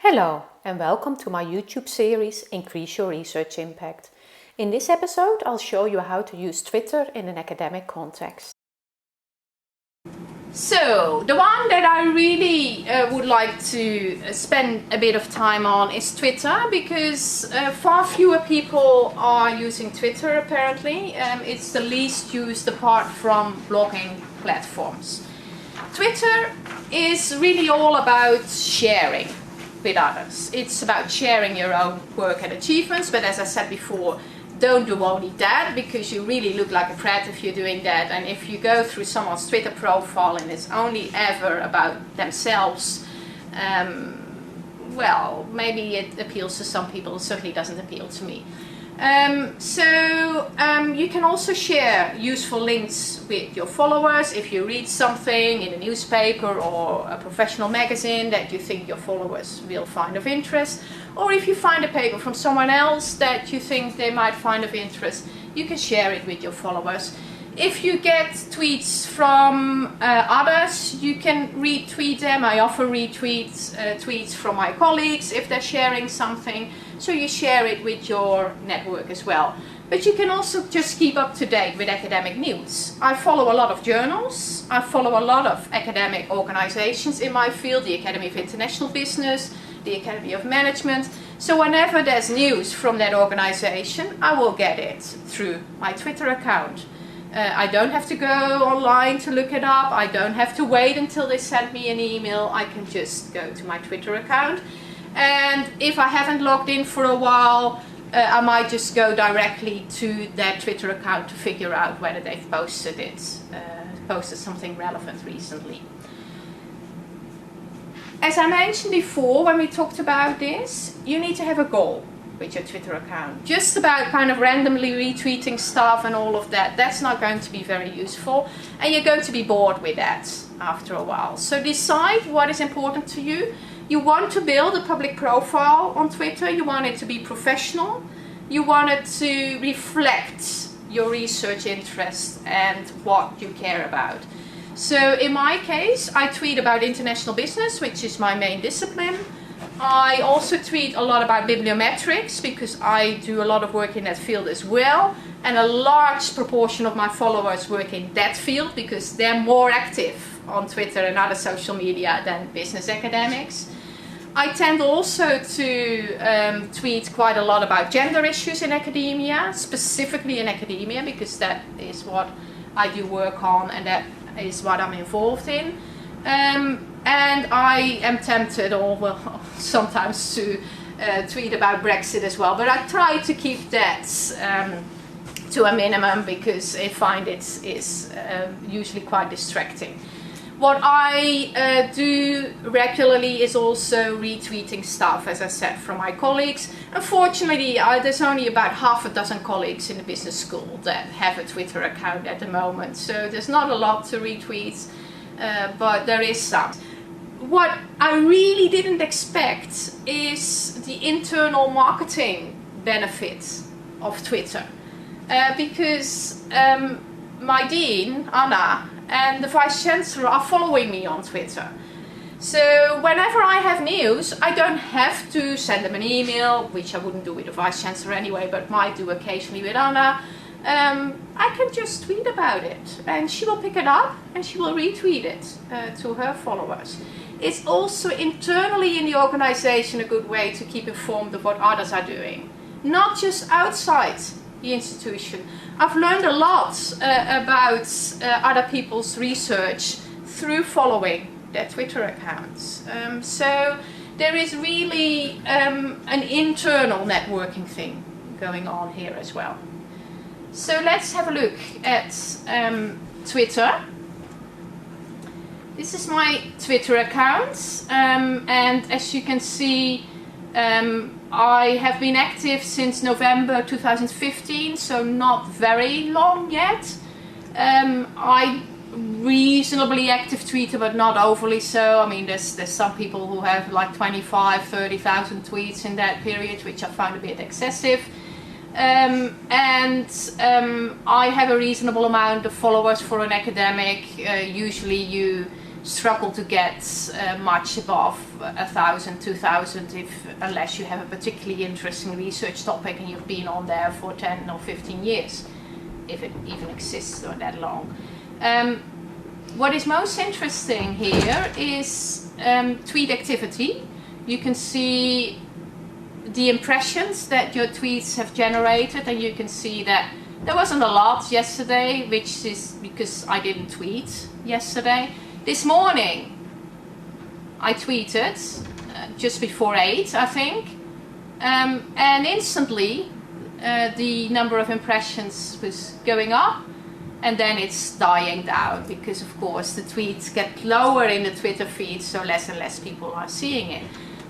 Hello and welcome to my YouTube series Increase Your Research Impact. In this episode I'll show you how to use Twitter in an academic context. So, the one that I really would like to spend a bit of time on is Twitter, because far fewer people are using Twitter apparently. It's the least used apart from blogging platforms. Twitter is really all about sharing with others. It's about sharing your own work and achievements, but as I said before, don't do only that, because you really look like a prat if you're doing that. And if you go through someone's Twitter profile and it's only ever about themselves, well, maybe it appeals to some people, it certainly doesn't appeal to me. You can also share useful links with your followers if you read something in a newspaper or a professional magazine that you think your followers will find of interest, or if you find a paper from someone else that you think they might find of interest, you can share it with your followers. If you get tweets from others, you can retweet them. I often retweet tweets from my colleagues if they're sharing something, so you share it with your network as well. But you can also just keep up to date with academic news. I follow a lot of journals, I follow a lot of academic organizations in my field, the Academy of International Business, the Academy of Management. So whenever there's news from that organization, I will get it through my Twitter account. I don't have to go online to look it up. I don't have to wait until they send me an email. I can just go to my Twitter account. And if I haven't logged in for a while, I might just go directly to that Twitter account to figure out whether they've posted something relevant recently. As I mentioned before when we talked about this, you need to have a goal with your Twitter account. Just about kind of randomly retweeting stuff and all of that, that's not going to be very useful, and you're going to be bored with that after a while. So decide what is important to you. You want to build a public profile on Twitter, you want it to be professional, you want it to reflect your research interest and what you care about. So in my case, I tweet about international business, which is my main discipline. I also tweet a lot about bibliometrics, because I do a lot of work in that field as well, and a large proportion of my followers work in that field because they're more active on Twitter and other social media than business academics. I tend also to tweet quite a lot about gender issues in academia, specifically in academia, because that is what I do work on and that is what I'm involved in. And I am tempted, sometimes to tweet about Brexit as well, but I try to keep that to a minimum, because I find it is usually quite distracting. What I do regularly is also retweeting stuff, as I said, from my colleagues. Unfortunately, there's only about half a dozen colleagues in the business school that have a Twitter account at the moment, so there's not a lot to retweet, but there is some. What I really didn't expect is the internal marketing benefit of Twitter, because my dean, Anna, and the Vice Chancellor are following me on Twitter. So whenever I have news, I don't have to send them an email, which I wouldn't do with the Vice Chancellor anyway, but might do occasionally with Anna. I can just tweet about it, and she will pick it up and she will retweet it to her followers. It's also internally in the organization a good way to keep informed of what others are doing, not just outside the institution. I've learned a lot about other people's research through following their Twitter accounts. So there is really an internal networking thing going on here as well. So let's have a look at Twitter. This is my Twitter account, and as you can see, I have been active since November 2015, so not very long yet. I reasonably active Twitter, but not overly so. I mean, there's some people who have like 30,000 tweets in that period, which I found a bit excessive. I have a reasonable amount of followers for an academic. Usually you struggle to get much above 1,000, 2,000 unless you have a particularly interesting research topic and you've been on there for 10 or 15 years, if it even exists for that long. What is most interesting here is tweet activity. You can see the impressions that your tweets have generated, and you can see that there wasn't a lot yesterday, which is because I didn't tweet yesterday. This morning I tweeted just before 8, I think, and instantly the number of impressions was going up, and then it's dying down because of course the tweets get lower in the Twitter feed, so less and less people are seeing it.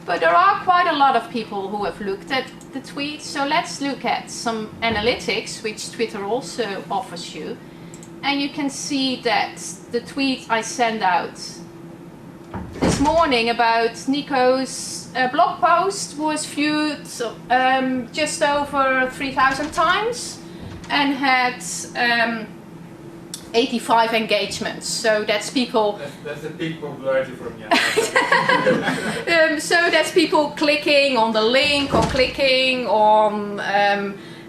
But there are quite a lot of people who have looked at the tweets, so let's look at some analytics which Twitter also offers you. And you can see that the tweet I sent out this morning about Nico's blog post was viewed just over 3,000 times and had 85 engagements. So that's people. That's the peak popularity from so that's people clicking on the link or clicking on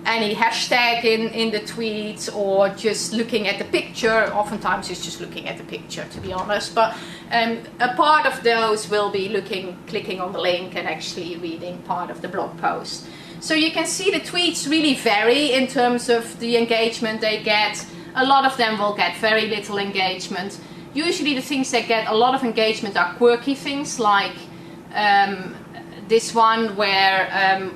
any hashtag in the tweet, or just looking at the picture. Oftentimes it's just looking at the picture, to be honest. But a part of those will be clicking on the link and actually reading part of the blog post. So you can see the tweets really vary in terms of the engagement they get. A lot of them will get very little engagement. Usually the things that get a lot of engagement are quirky things, like this one where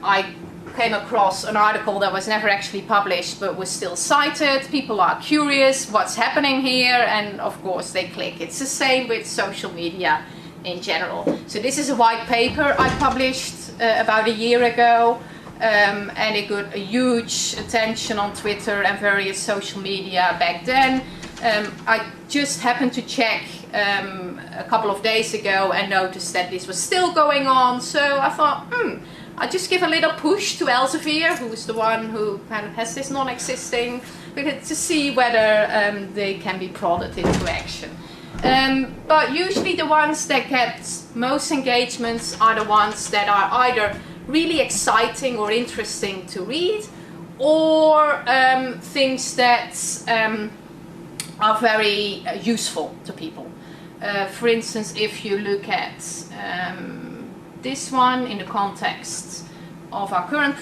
I came across an article that was never actually published but was still cited. People are curious what's happening here, and of course they click. It's the same with social media in general. So this is a white paper I published about a year ago. And it got a huge attention on Twitter and various social media back then. I just happened to check a couple of days ago and noticed that this was still going on. So I thought, I'll just give a little push to Elsevier, who's the one who kind of has this non-existing, to see whether they can be prodded into action. But usually the ones that get most engagements are the ones that are either really exciting or interesting to read, or things that are very useful to people. For instance, if you look at this one in the context of our current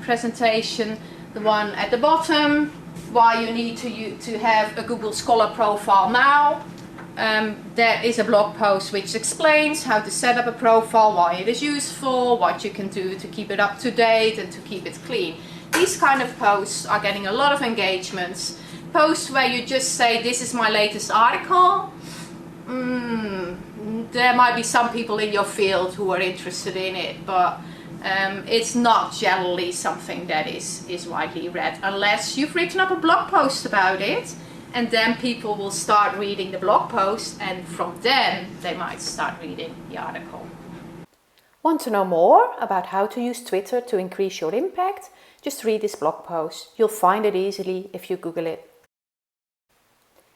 presentation, the one at the bottom, why you need to have a Google Scholar profile now. That is a blog post which explains how to set up a profile, why it is useful, what you can do to keep it up to date and to keep it clean. These kind of posts are getting a lot of engagements. Posts where you just say, this is my latest article. There might be some people in your field who are interested in it, but it's not generally something that is widely read unless you've written up a blog post about it. And then people will start reading the blog post, and from then they might start reading the article. Want to know more about how to use Twitter to increase your impact? Just read this blog post. You'll find it easily if you Google it.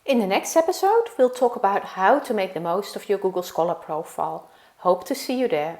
In the next episode, we'll talk about how to make the most of your Google Scholar profile. Hope to see you there.